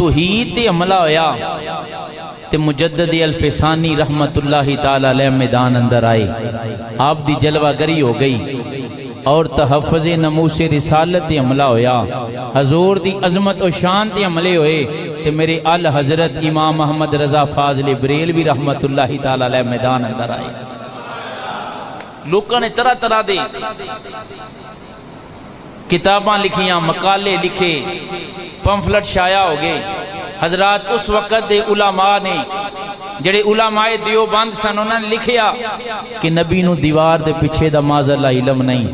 توحید تے حملہ ہویا تے مجدد الفسانی رحمت اللہ تعالی علیہ میدان اندر آئے، آپ دی جلوہ گری ہو گئی اور تحفظ نموس رسالت تے حملہ ہویا، حضور دی عظمت و شان تے حملے ہوئے تے میرے ال حضرت امام محمد رضا فاضل بریلوی رحمت اللہ تعالی علیہ میدان اندر آئے۔ لوکاں نے طرح طرح دے کتاباں لکھیاں، مقالے لکھے، پمفلٹ شائع ہو گئے۔ حضرات اس وقت دے علماء نے جڑے علماء دیوبند سن انہوں نے لکھیا کہ نبی نو دیوار دے پیچھے دا معاذاللہ علم نہیں۔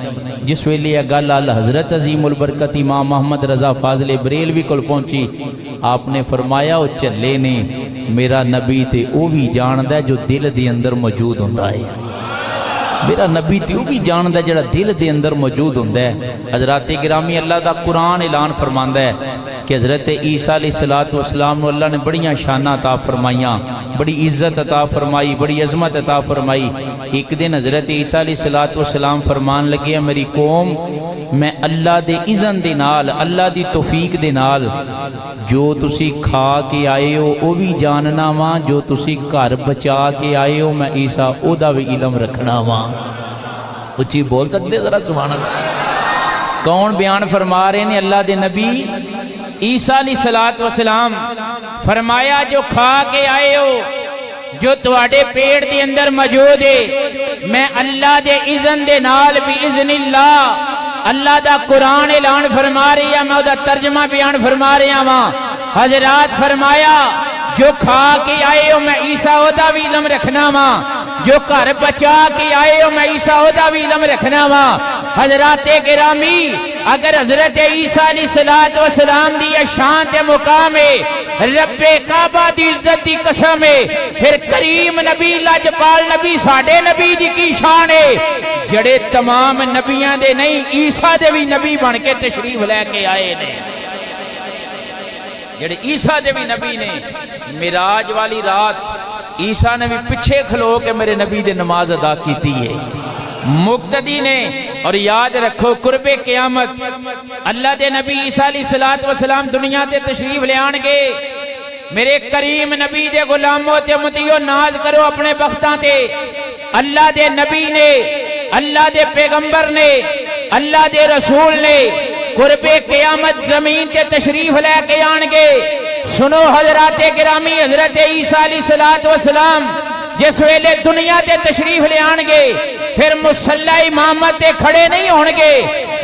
جس ویلے یہ گل حضرت عظیم البرکت امام محمد رضا فاضل بریلوی کول پہنچی، آپ نے فرمایا او چلے نے میرا نبی تے او بھی جاندا ہے جو دل دے اندر موجود ہوندا ہے، میرا نبی تے او بھی جاندا ہے جڑا دل دے اندر موجود ہوندا ہے۔ حضرات گرامی، اللہ دا قرآن اعلان فرماندا ہے کہ حضرت عیسیٰ علیہ السلام نو اللہ نے بڑیاں شانہ عطا فرمائیاں، بڑی عزت عطا فرمائی، بڑی عظمت عطا فرمائی۔ ایک دن حضرت عیسیٰ علیہ السلام فرمان لگے، میری قوم میں اللہ دے اذن دے نال، اللہ دی توفیق دے نال جو تسی کھا کے آئے ہو او بھی جاننا وہاں، جو تسی گھر بچا کے آئے ہو میں عیسیٰ او دا بھی علم رکھنا وہاں۔ اچھی بول سکتے ذرا سبحان اللہ؟ کون بیان فرما رہے ہیں؟ اللہ دے نبی عیسیٰ علیہ السلام فرمایا جو کھا کے آئے ہو، جو تواڈے پیٹ دے اندر موجود ہے، میں اللہ دے اذن دے نال بھی اذن اللہ، اللہ دا قرآن اعلان فرما رہی ہے، میں دا ترجمہ بیان فرما رہا ہاں۔ حضرات فرمایا جو کھا کے آئے ہو میں عیسیٰ او دا بھی علم رکھنا وا، جو گھر بچا کے آئے ہو میں عیسیٰ او دا بھی علم رکھنا وا۔ حضرات گرامی، اگر حضرت عیسیٰ علیہ السلام دی شان تے مقام ہے، رب کعبہ دی عزت دی قسم ہے، پھر کریم نبی لاجپال نبی ساڈے نبی دی کی شان ہے جڑے تمام نبیاں دے نہیں عیسیٰ دے بھی نبی بن کے تشریف لے کے آئے نے، جڑے عیسیٰ دے بھی نبی نے۔ معراج والی رات عیسیٰ نے بھی پیچھے کھلو کے میرے نبی دے نماز ادا کیتی ہے، مقتدی نے۔ اور یاد رکھو قرب قیامت اللہ دے نبی عیسیٰ علیہ السلام دنیا تے تشریف لے آن گے، میرے کریم نبی دے غلاموں تے امتیوں ناز کرو اپنے بختاں تے۔ اللہ دے نبی نے، اللہ دے پیغمبر نے، اللہ دے رسول نے قرب قیامت زمین تے تشریف لے کے آن گے۔ سنو حضرات گرامی، حضرت عیسیٰ علیہ السلام جس ویلے دنیا تے تشریف لے آن گے پھر مصلی امامت تے کھڑے نہیں ہون گے،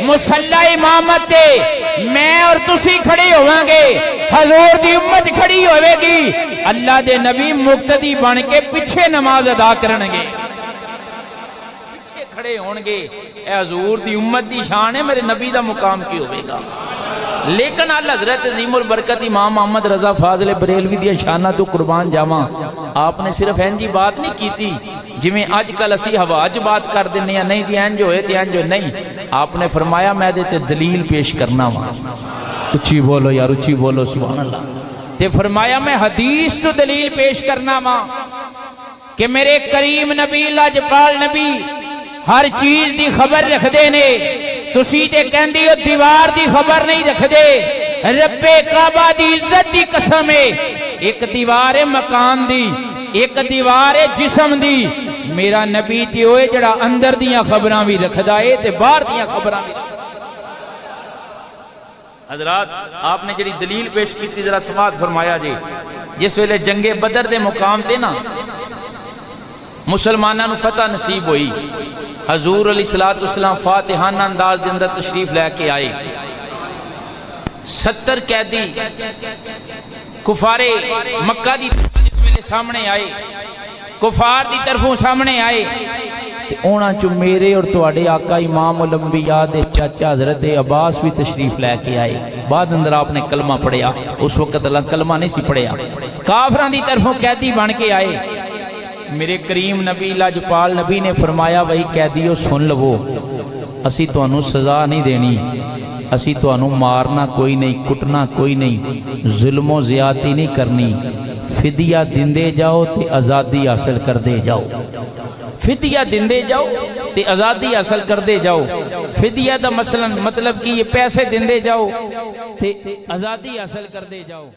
مصلی امامت تے میں اور تسی کھڑے ہوواں گے، حضور دی امت کھڑی ہوئے گی، اللہ دے نبی مقتدی بن کے پیچھے نماز ادا کرنگے، پیچھے کھڑے ہون گے۔ اے حضور دی امت دی شان ہے، میرے نبی دا مقام کی ہوئے گا۔ لیکن اللہ حضرت عظیم البرکت امام محمد رضا فاضل بریلوی دی شانہ تو قربان جاواں، آپ نے صرف اینجی بات نہیں کی تھی جویں اج کل اسی ہواج بات کر دینے ہیں، نہیں جی اینج ہوئے تے اینج ہوئے، نہیں، آپ نے فرمایا میں دیتے دلیل پیش کرنا وا۔ اچھی بولو یار، اچھی بولو سبحان اللہ۔ تے فرمایا میں حدیث تو دلیل پیش کرنا وا کہ میرے کریم نبی لاجپال نبی ہر چیز دی خبر رکھ دے نے، تسی تے کہندی ہو دیوار دی خبر نہیں رکھ دے۔ رب کعبہ دی عزت دی قسم ہے، ایک دیوار مکان دی، ایک دیوار جسم دی، میرا نبی تے ہوئے جڑا اندر دیاں خبراں بھی رکھدا ہے تے باہر دیاں خبراں بھی رکھدا ہے۔ حضرات آپ نے جڑی دلیل پیش کی تھی ذرا سماعت فرمایا جی۔ جس ویلے جنگ بدر دے مقام تے نا مسلماناں نو فتح نصیب ہوئی، حضور علیہ السلام فاتحانہ انداز دے اندر تشریف لے کے آئے، 70 قیدی کفار مکہ دی جس ویلے سامنے آئے، کفار دی طرفوں سامنے آئے، تے اونا چو میرے اور تواڈے آقا امام الانبیاء دے چاچا حضرت عباس بھی تشریف لے کے آئے۔ بعد اندر آپ نے کلمہ پڑھیا، اس وقت اللہ کلمہ نہیں سی پڑھیا، کافران دی طرفوں قیدی بن کے آئے۔ میرے کریم نبی لاجپال نبی نے فرمایا وہی قیدیو سن لو، اسی تو انو سزا نہیں دینی، اسی تو انو مارنا کوئی نہیں، کٹنا کوئی نہیں، ظلم و زیادتی نہیں کرنی، فدیہ دندے جاؤ تے آزادی حاصل کر دے جاؤ، فدیہ دندے جاؤ تے آزادی حاصل کر دے جاؤ۔ فدیہ دا مثلا مطلب کہ یہ پیسے دندے جاؤ تے آزادی حاصل کر دے جاؤ۔